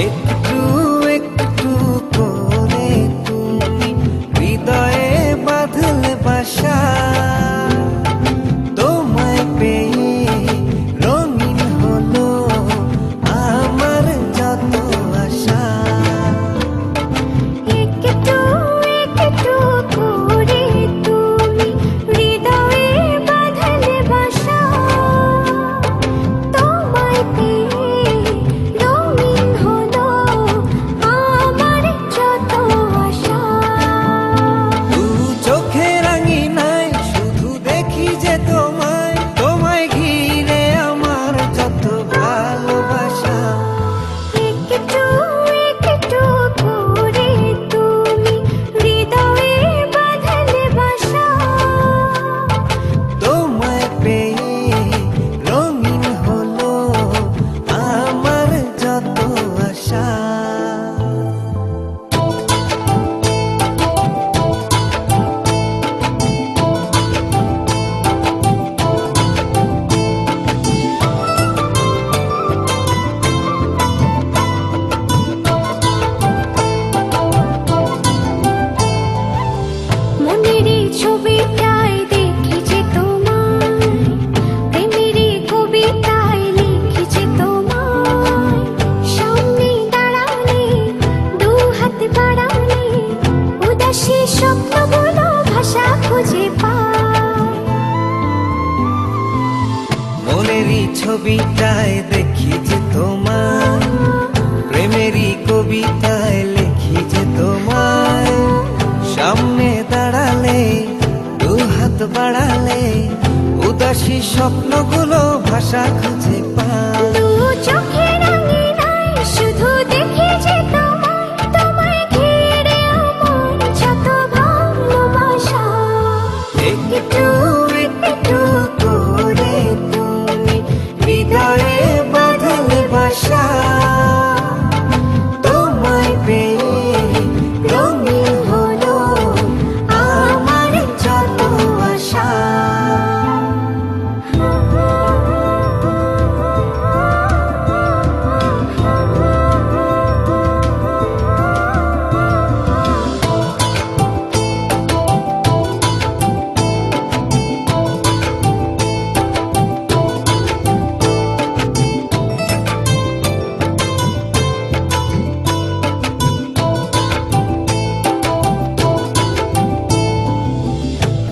একটু একটু করে তুমি হৃদয়ে বাঁধলে বাসা, তোমায় পেয়ে রঙিন হলো আমার যত আশা। একটু একটু করে তুমি হৃদয়ে বাঁধলে বাসা, তোমায় পেয়ে রঙিন হলো আমার যত আশা। দু চোখে রাঙিনায় শুধু দেখি যে তোমায়, তোমায় ঘিরে আমার যত ভালোবাসা। একটু একটু করে তুমি হৃদয়ে বাঁধলে বাসা, তোমায় পেয়ে রঙিন হলো আমার যত আশা। মনেরই ছবিটায় দেখেছি তোমায়, প্রেমেরই কবিতায় লিখেছি তোমায়। সামনে দাঁড়ালে দু হাত বাড়ালে উদাসী স্বপ্নগুলো ভাষা খুঁজে পায়। মনেরই ছবিটায় দেখি যে তোমায়, প্রেমেরই কবিতায় লিখি যে তোমায়। সামনে দাঁড়ালে দু হাত বাড়ালে উদাসী স্বপ্নগুলো ভাষা খুঁজে পায়। দু চোখের রাঙিনায় শুধু দেখেছি তোমায়, তোমায় ঘিরে আমার যত ভালোবাসা। একটু একটু করে তুমি হৃদয়ে বাঁধলে বাসা, তোমায় পেয়ে রঙিন হলো আমার যত আশা।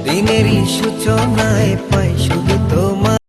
দিনেরই সূচনায় পাই শুধু